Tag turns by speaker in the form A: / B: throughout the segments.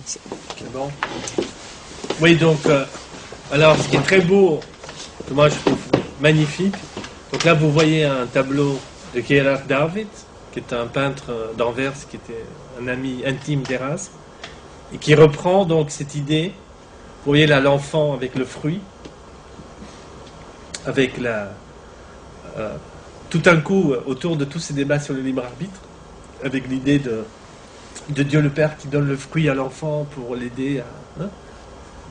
A: C'est bon. Oui, donc, alors, ce qui est très beau, que moi je trouve magnifique, donc là vous voyez un tableau de Gerhard David, qui est un peintre d'Anvers, qui était un ami intime d'Erasme, et qui reprend donc cette idée, vous voyez là l'enfant avec le fruit, avec tout un coup, autour de tous ces débats sur le libre arbitre, avec l'idée de Dieu le Père qui donne le fruit à l'enfant pour l'aider à... Hein.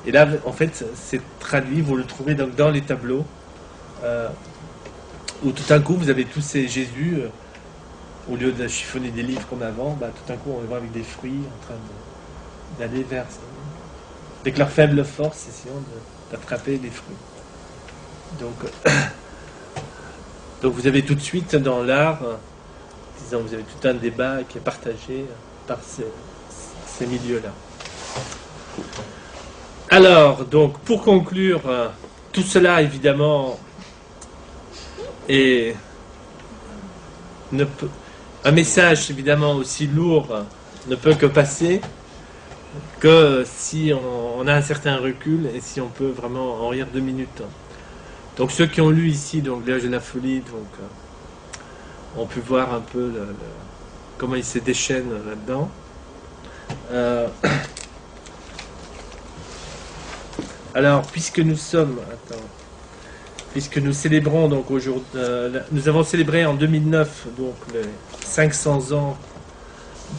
A: Et là, en fait, c'est traduit, vous le trouvez donc dans les tableaux, où tout d'un coup, vous avez tous ces Jésus, au lieu de chiffonner des livres comme avant, bah, tout d'un coup, on les voit avec des fruits en train d'aller vers... Avec leur faible force, essayant d'attraper les fruits. Donc vous avez tout de suite dans l'art, disons, vous avez tout un débat qui est partagé par ces milieux-là. Alors, donc, pour conclure, tout cela, évidemment, est un message, évidemment, aussi lourd ne peut que passer que si on a un certain recul et si on peut vraiment en rire 2 minutes. Donc, ceux qui ont lu ici, donc, L'éloge de la folie, donc, ont pu voir un peu comment il se déchaîne là-dedans. Alors, puisque nous célébrons donc aujourd'hui, nous avons célébré en 2009 donc les 500 ans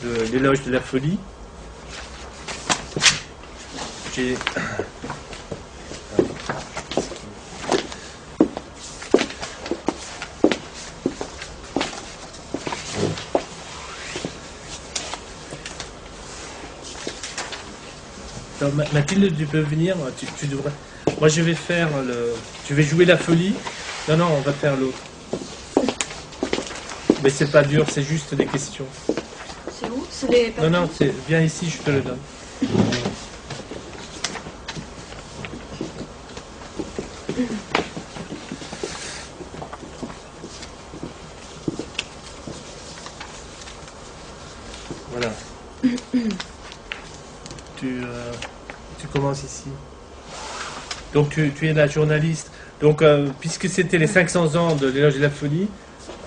A: de l'éloge de la folie. Alors, Mathilde, tu peux venir, tu devrais... Moi, je vais faire je vais jouer la folie. Non, on va faire l'autre. Mais c'est pas dur, c'est juste des questions.
B: C'est où? C'est les papiers?
A: Non, viens ici, je te le donne. Voilà. Tu commences ici. Donc tu es la journaliste. Donc puisque c'était les 500 ans de l'éloge de la folie,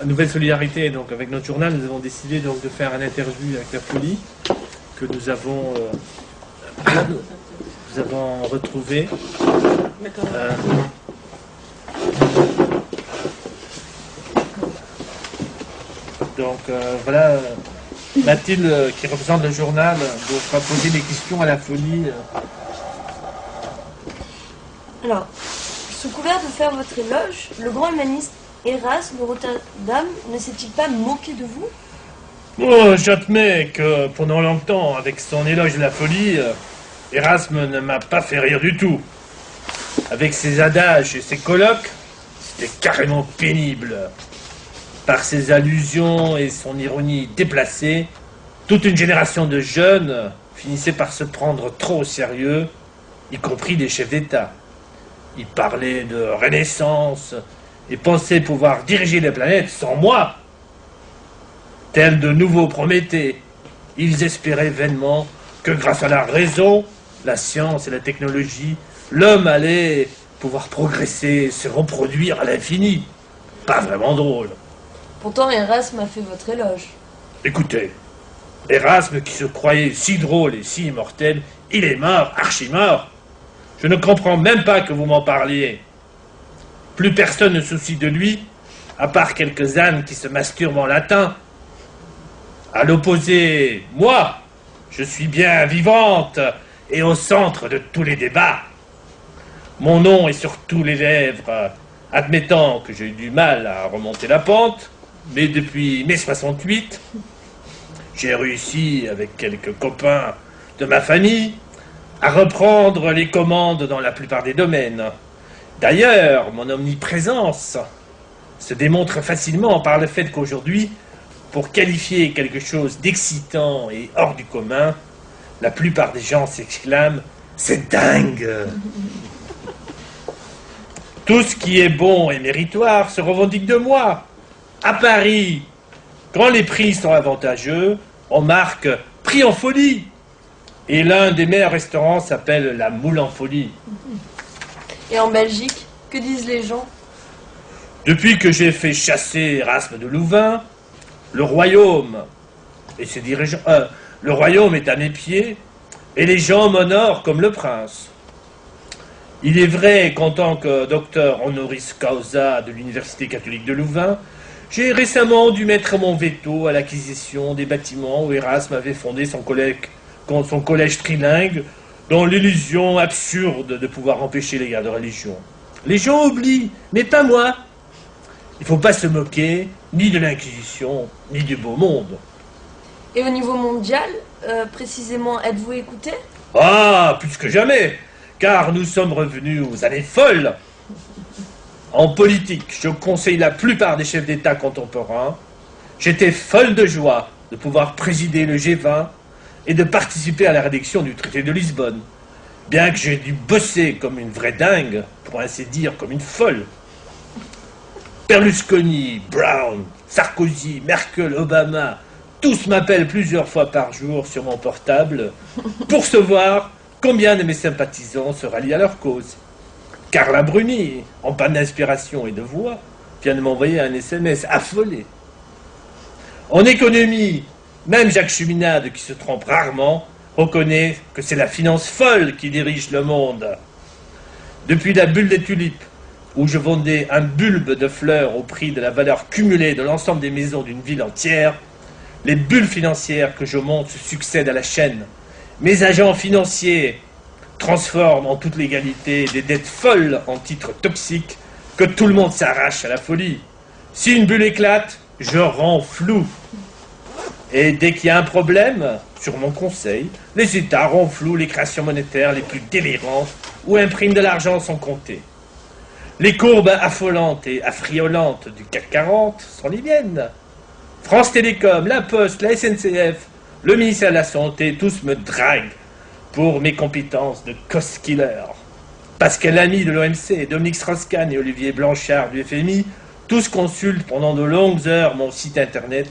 A: Nouvelle Solidarité, donc avec notre journal, nous avons décidé donc de faire un interview avec la folie que nous avons retrouvé. Donc voilà, Mathilde qui représente le journal va poser des questions à la folie.
B: Alors, sous couvert de faire votre éloge, le grand humaniste Erasme de Rotterdam ne s'est-il pas moqué de vous?
A: Oh, j'admets que pendant longtemps, avec son éloge de la folie, Erasme ne m'a pas fait rire du tout. Avec ses adages et ses colloques, c'était carrément pénible. Par ses allusions et son ironie déplacée, toute une génération de jeunes finissait par se prendre trop au sérieux, y compris des chefs d'État. Ils parlaient de renaissance et pensaient pouvoir diriger la planète sans moi. Tels de nouveaux Prométhée, ils espéraient vainement que grâce à la raison, la science et la technologie, l'homme allait pouvoir progresser et se reproduire à l'infini. Pas vraiment drôle.
B: Pourtant, Erasme a fait votre éloge.
A: Écoutez, Erasme qui se croyait si drôle et si immortel, il est mort, archi-mort. Je ne comprends même pas que vous m'en parliez. Plus personne ne se soucie de lui, à part quelques ânes qui se masturbent en latin. À l'opposé, moi, je suis bien vivante et au centre de tous les débats. Mon nom est sur tous les lèvres, admettant que j'ai eu du mal à remonter la pente, mais depuis mai 68, j'ai réussi, avec quelques copains de ma famille, à reprendre les commandes dans la plupart des domaines. D'ailleurs, mon omniprésence se démontre facilement par le fait qu'aujourd'hui, pour qualifier quelque chose d'excitant et hors du commun, la plupart des gens s'exclament « C'est dingue !» Tout ce qui est bon et méritoire se revendique de moi. À Paris, quand les prix sont avantageux, on marque « prix en folie ». Et l'un des meilleurs restaurants s'appelle la Moule en Folie.
B: Et en Belgique, que disent les gens?
A: Depuis que j'ai fait chasser Erasme de Louvain, le royaume et ses dirigeants, le royaume est à mes pieds et les gens m'honorent comme le prince. Il est vrai qu'en tant que docteur honoris causa de l'Université catholique de Louvain, j'ai récemment dû mettre mon veto à l'acquisition des bâtiments où Erasme avait fondé son collège trilingue, dans l'illusion absurde de pouvoir empêcher les guerres de religion. Les gens oublient, mais pas moi. Il ne faut pas se moquer ni de l'Inquisition, ni du beau monde.
B: Et au niveau mondial, précisément, êtes-vous écouté?
A: Ah, plus que jamais, car nous sommes revenus aux années folles. En politique, je conseille la plupart des chefs d'État contemporains. J'étais folle de joie de pouvoir présider le G20 et de participer à la rédaction du traité de Lisbonne, bien que j'ai dû bosser comme une vraie dingue, pour ainsi dire comme une folle. Berlusconi, Brown, Sarkozy, Merkel, Obama, tous m'appellent plusieurs fois par jour sur mon portable pour savoir combien de mes sympathisants se rallient à leur cause. Carla Bruni, en panne d'inspiration et de voix, vient de m'envoyer un SMS affolé. En économie, même Jacques Chuminade, qui se trompe rarement, reconnaît que c'est la finance folle qui dirige le monde. Depuis la bulle des tulipes, où je vendais un bulbe de fleurs au prix de la valeur cumulée de l'ensemble des maisons d'une ville entière, les bulles financières que je monte se succèdent à la chaîne. Mes agents financiers transforment en toute légalité des dettes folles en titres toxiques que tout le monde s'arrache à la folie. Si une bulle éclate, je rends flou. Et dès qu'il y a un problème, sur mon conseil, les États renflouent les créations monétaires les plus délirantes ou impriment de l'argent sans compter. Les courbes affolantes et affriolantes du CAC 40 sont les miennes. France Télécom, La Poste, la SNCF, le ministère de la Santé, tous me draguent pour mes compétences de cost killer. Pascal Lamy de l'OMC, Dominique Strauss-Kahn et Olivier Blanchard du FMI, tous consultent pendant de longues heures mon site internet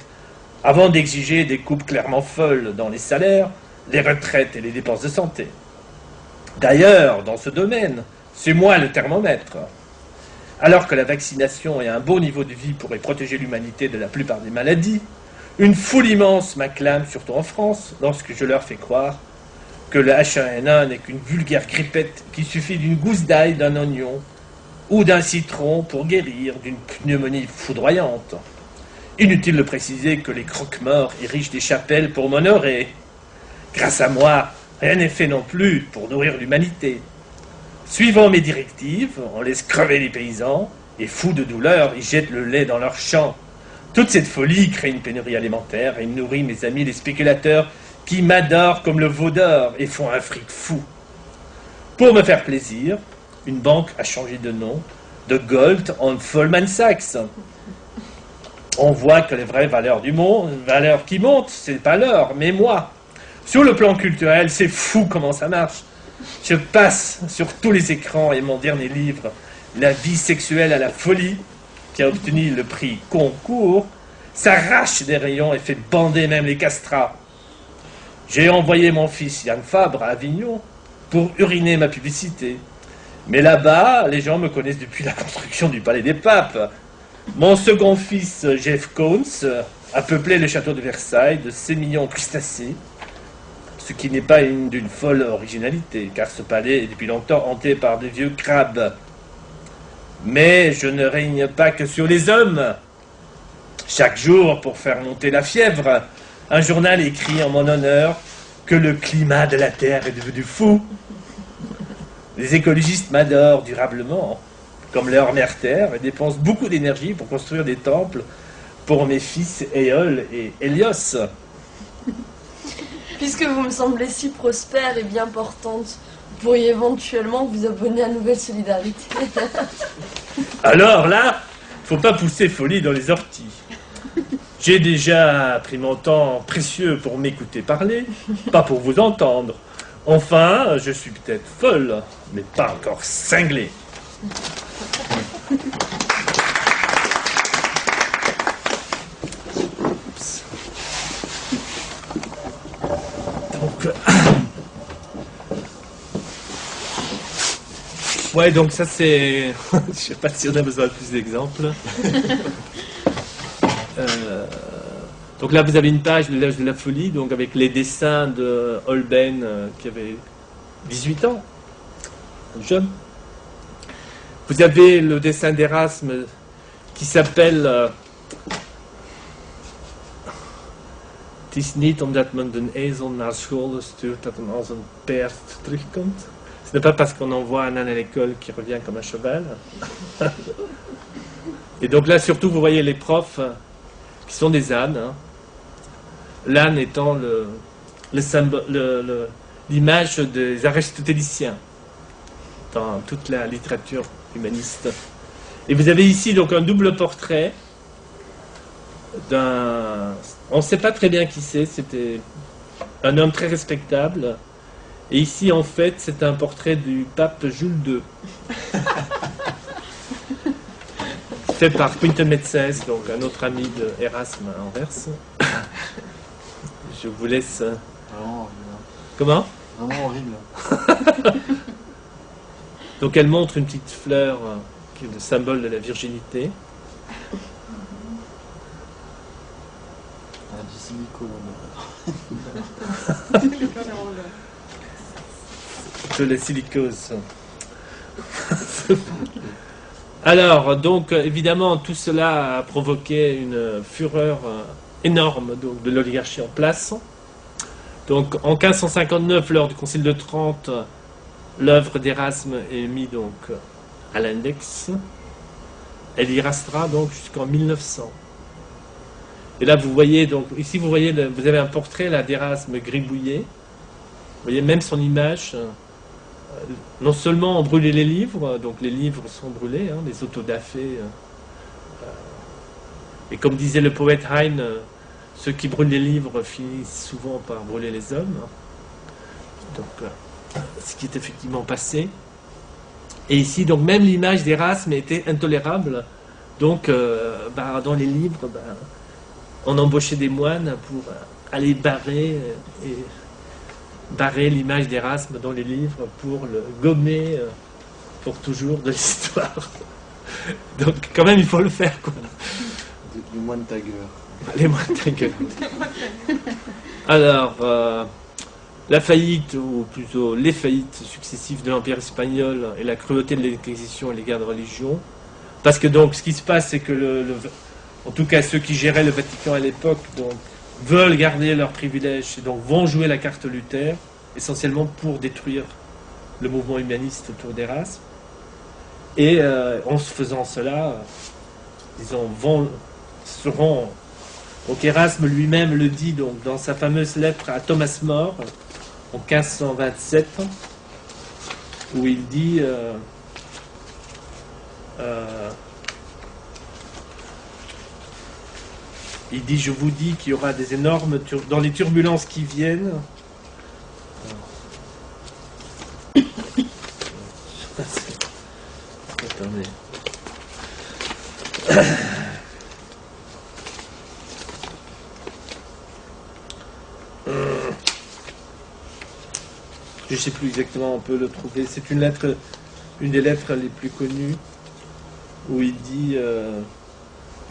A: avant d'exiger des coupes clairement folles dans les salaires, les retraites et les dépenses de santé. D'ailleurs, dans ce domaine, c'est moi le thermomètre. Alors que la vaccination et un bon niveau de vie pourraient protéger l'humanité de la plupart des maladies, une foule immense m'acclame, surtout en France, lorsque je leur fais croire que le H1N1 n'est qu'une vulgaire grippette qui suffit d'une gousse d'ail, d'un oignon ou d'un citron pour guérir d'une pneumonie foudroyante. Inutile de préciser que les croque-morts érigent des chapelles pour m'honorer. Grâce à moi, rien n'est fait non plus pour nourrir l'humanité. Suivant mes directives, on laisse crever les paysans, et fous de douleur, ils jettent le lait dans leurs champs. Toute cette folie crée une pénurie alimentaire et nourrit mes amis les spéculateurs qui m'adorent comme le veau d'or et font un fric fou. Pour me faire plaisir, une banque a changé de nom de Gold en Goldman Sachs. On voit que les vraies valeurs du monde, valeurs qui montent, c'est pas l'or, mais moi. Sur le plan culturel, c'est fou comment ça marche. Je passe sur tous les écrans et mon dernier livre, La vie sexuelle à la folie, qui a obtenu le prix Concours, s'arrache des rayons et fait bander même les castrats. J'ai envoyé mon fils Yann Fabre à Avignon pour uriner ma publicité. Mais là-bas, les gens me connaissent depuis la construction du Palais des Papes. Mon second fils, Jeff Koons, a peuplé le château de Versailles de 6 millions de crustacés, ce qui n'est pas d'une folle originalité, car ce palais est depuis longtemps hanté par de vieux crabes. Mais je ne règne pas que sur les hommes. Chaque jour, pour faire monter la fièvre, un journal écrit en mon honneur que le climat de la Terre est devenu fou. Les écologistes m'adorent durablement, comme leur mère Terre, et dépensent beaucoup d'énergie pour construire des temples pour mes fils Éole et Hélios.
B: Puisque vous me semblez si prospère et bien portante, vous pourriez éventuellement vous abonner à Nouvelle Solidarité.
A: Alors là, faut pas pousser folie dans les orties. J'ai déjà pris mon temps précieux pour m'écouter parler, pas pour vous entendre. Enfin, je suis peut-être folle, mais pas encore cinglée. Donc,
C: Ouais, donc ça c'est... Je sais pas si on a besoin de plus d'exemples. Donc là vous avez une page de l'âge de la folie, donc avec les dessins de Holbein qui avait 18 ans, jeune. Vous avez le dessin d'Erasme qui s'appelle Het is niet omdat men den ezel naar school stuurt dat men als een paard terugkomt. Ce n'est pas parce qu'on envoie un âne à l'école qui revient comme un cheval. Et donc là, surtout, vous voyez les profs qui sont des ânes. Hein. L'âne étant l'image des aristotéliciens dans toute la littérature humaniste. Et vous avez ici donc un double portrait d'un... On ne sait pas très bien qui c'est, c'était un homme très respectable. Et ici, en fait, c'est un portrait du pape Jules II. Fait par Quinten Metzès, donc un autre ami de Erasme à Anvers. Je vous laisse...
D: Vraiment horrible.
C: Comment?
D: Vraiment horrible.
C: Donc elle montre une petite fleur qui est le symbole de la virginité.
D: Ah, du silicone.
C: De la silicose. Alors, donc, évidemment, tout cela a provoqué une fureur énorme donc, de l'oligarchie en place. Donc, en 1559, lors du Concile de Trente, l'œuvre d'Erasme est mise donc à l'index. Elle y restera donc jusqu'en 1900. Et là, vous voyez, donc, ici, vous voyez, vous avez un portrait là d'Erasme gribouillé. Vous voyez même son image. Non seulement on brûlait les livres, donc les livres sont brûlés, hein, les autodafés. Et comme disait le poète Heine, ceux qui brûlent les livres finissent souvent par brûler les hommes. Donc, ce qui est effectivement passé. Et ici, donc même l'image d'Erasme était intolérable. Donc, dans les livres, on embauchait des moines pour aller barrer l'image d'Erasme dans les livres pour le gommer pour toujours de l'histoire. Donc quand même il faut le faire quoi.
D: Les moines taggeurs.
C: Les moines taggeurs. Alors la faillite, ou plutôt les faillites successives de l'Empire espagnol et la cruauté de l'Inquisition et les guerres de religion. Parce que donc ce qui se passe c'est que en tout cas ceux qui géraient le Vatican à l'époque donc veulent garder leurs privilèges et donc vont jouer la carte Luther, essentiellement pour détruire le mouvement humaniste autour d'Erasme. Et en se faisant cela, disons, seront... Donc Erasme lui-même le dit donc, dans sa fameuse lettre à Thomas More, en 1527, où il dit... il dit, je vous dis qu'il y aura des énormes... Dans les turbulences qui viennent... Attendez. Je ne sais plus exactement, on peut le trouver. C'est une lettre, une des lettres les plus connues, où il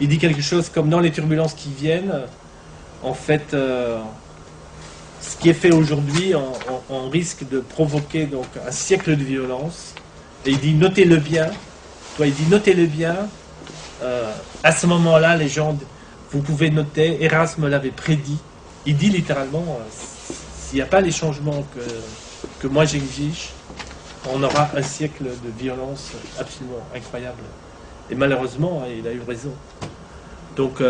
C: dit quelque chose comme dans les turbulences qui viennent, en fait, ce qui est fait aujourd'hui, on risque de provoquer donc un siècle de violence. Et il dit notez-le bien. Il dit notez-le bien. À ce moment-là, les gens, vous pouvez noter. Erasme l'avait prédit. Il dit littéralement, s'il n'y a pas les changements que moi j'exige, on aura un siècle de violence absolument incroyable. Et malheureusement, il a eu raison. Donc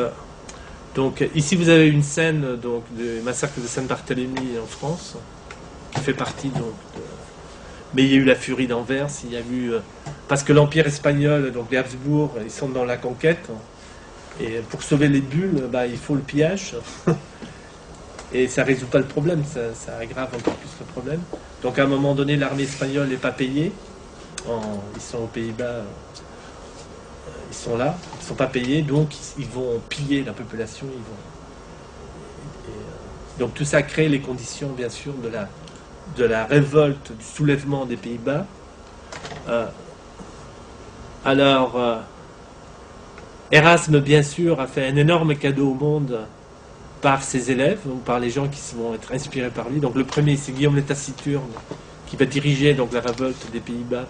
C: ici vous avez une scène donc, du massacre de Saint-Barthélemy en France, qui fait partie donc mais il y a eu la furie d'Anvers, il y a eu parce que l'Empire espagnol, donc les Habsbourg, ils sont dans la conquête, et pour sauver les bulles, il faut le pillage. Et ça ne résout pas le problème, ça aggrave encore plus le problème. Donc à un moment donné, l'armée espagnole n'est pas payée. Ils sont aux Pays-Bas, ils sont là, ils ne sont pas payés, donc ils vont piller la population. Donc tout ça crée les conditions, bien sûr, de la révolte, du soulèvement des Pays-Bas. Erasme, bien sûr, a fait un énorme cadeau au monde par ses élèves, ou par les gens qui vont être inspirés par lui. Donc le premier, c'est Guillaume le Taciturne, qui va diriger donc, la révolte des Pays-Bas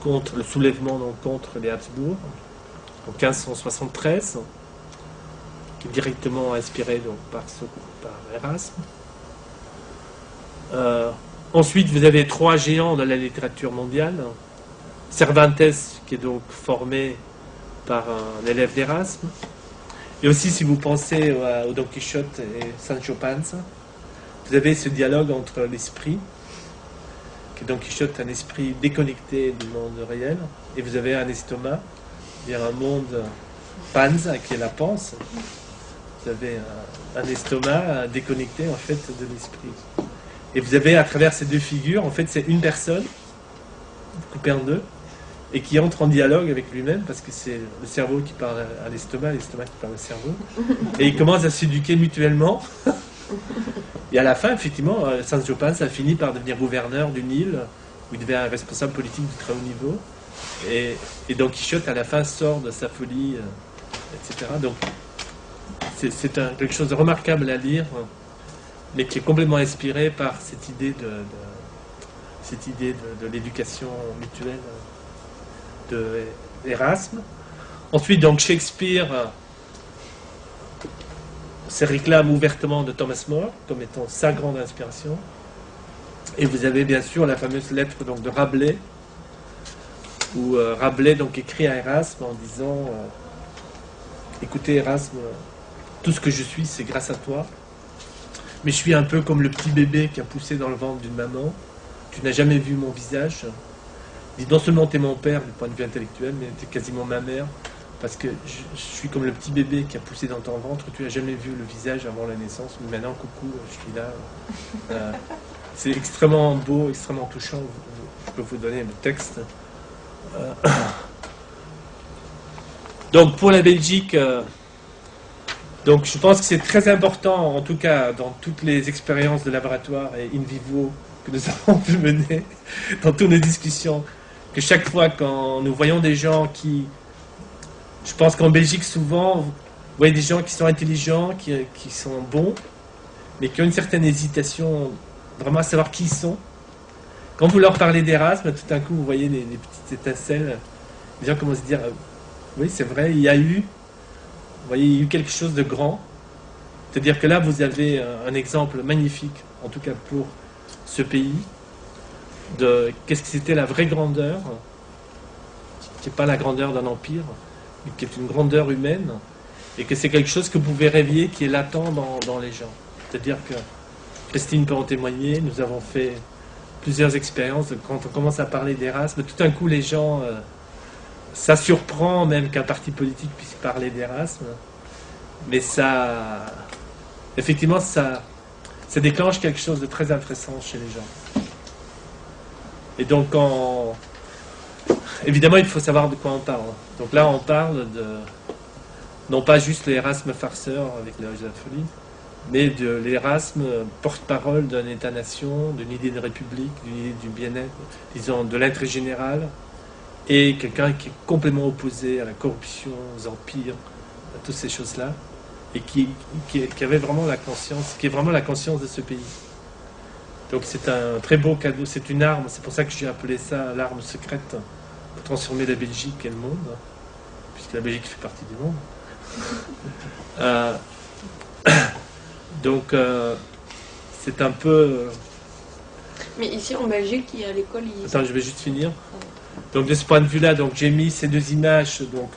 C: contre le soulèvement donc, contre les Habsbourg, en 1573, qui est directement inspiré donc, par Erasme. Ensuite, vous avez 3 géants de la littérature mondiale. Cervantes, qui est donc formé par un élève d'Erasme. Et aussi, si vous pensez au Don Quichotte et Sancho Panza, vous avez ce dialogue entre l'esprit, que Don Quichotte est un esprit déconnecté du monde réel, et vous avez un estomac, c'est-à-dire un monde Panza, qui est la panse. Vous avez un estomac déconnecté, en fait, de l'esprit. Et vous avez, à travers ces 2 figures, en fait, c'est une personne, coupée en 2, et qui entre en dialogue avec lui-même, parce que c'est le cerveau qui parle à l'estomac qui parle au cerveau. Et ils commencent à s'éduquer mutuellement. Et à la fin, effectivement, Sancho Panza a fini par devenir gouverneur d'une île, où il devient un responsable politique de très haut niveau. Et Don Quichotte, à la fin, sort de sa folie, etc. Donc, c'est quelque chose de remarquable à lire, mais qui est complètement inspiré par cette idée de l'éducation mutuelle de Erasme. Ensuite, donc, Shakespeare se réclame ouvertement de Thomas More comme étant sa grande inspiration. Et vous avez bien sûr la fameuse lettre donc, de Rabelais, où Rabelais donc, écrit à Erasme en disant écoutez Erasme, tout ce que je suis, c'est grâce à toi. Mais je suis un peu comme le petit bébé qui a poussé dans le ventre d'une maman. Tu n'as jamais vu mon visage. Il dit non seulement tu es mon père du point de vue intellectuel, mais tu es quasiment ma mère. Parce que je suis comme le petit bébé qui a poussé dans ton ventre. Tu n'as jamais vu le visage avant la naissance. Mais maintenant, coucou, je suis là. C'est extrêmement beau, extrêmement touchant. Je peux vous donner le texte. Donc pour la Belgique... Donc je pense que c'est très important, en tout cas dans toutes les expériences de laboratoire et in vivo que nous avons pu mener, dans toutes nos discussions, que chaque fois quand nous voyons des gens qui... Je pense qu'en Belgique souvent, vous voyez des gens qui sont intelligents, qui sont bons, mais qui ont une certaine hésitation vraiment à savoir qui ils sont. Quand vous leur parlez d'Erasme, tout d'un coup vous voyez les petites étincelles, les gens commencent à se dire oui c'est vrai, il y a eu... Vous voyez, il y a eu quelque chose de grand. C'est-à-dire que là, vous avez un exemple magnifique, en tout cas pour ce pays, de qu'est-ce que c'était la vraie grandeur, qui n'est pas la grandeur d'un empire, mais qui est une grandeur humaine, et que c'est quelque chose que vous pouvez rêver, qui est latent dans les gens. C'est-à-dire que Christine peut en témoigner, nous avons fait plusieurs expériences, quand on commence à parler d'Erasme, tout d'un coup les gens... Ça surprend même qu'un parti politique puisse parler d'Erasme, mais ça, effectivement, ça déclenche quelque chose de très intéressant chez les gens. Et donc, évidemment, il faut savoir de quoi on parle. Donc là, on parle de, non pas juste l'Erasme farceur avec l'âge de la folie, mais de l'Erasme porte-parole d'un État-nation, d'une idée de république, d'une idée du bien-être, disons, de l'intérêt général, et quelqu'un qui est complètement opposé à la corruption, aux empires, à toutes ces choses-là, et qui avait vraiment la conscience, qui est vraiment la conscience de ce pays. Donc c'est un très beau cadeau, c'est une arme, c'est pour ça que j'ai appelé ça l'arme secrète, pour transformer la Belgique et le monde, puisque la Belgique fait partie du monde. Donc c'est un peu...
B: Mais ici en Belgique, il y a l'école...
C: Attends, je vais juste finir. Donc de ce point de vue-là, donc j'ai mis ces 2 images. Donc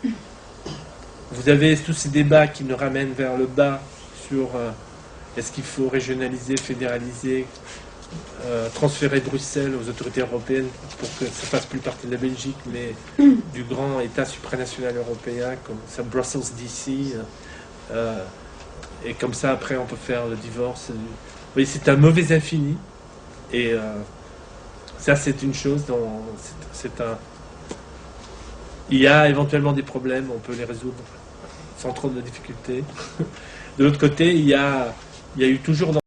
C: vous avez tous ces débats qui nous ramènent vers le bas sur est-ce qu'il faut régionaliser, fédéraliser, transférer Bruxelles aux autorités européennes pour que ça fasse plus partie de la Belgique, mais du grand État supranational européen comme ça, Brussels DC. Et comme ça, après, on peut faire le divorce. Vous voyez, c'est un mauvais infini. Et ça, c'est une chose dont il y a éventuellement des problèmes, on peut les résoudre sans trop de difficultés. De l'autre côté, il y a eu toujours dans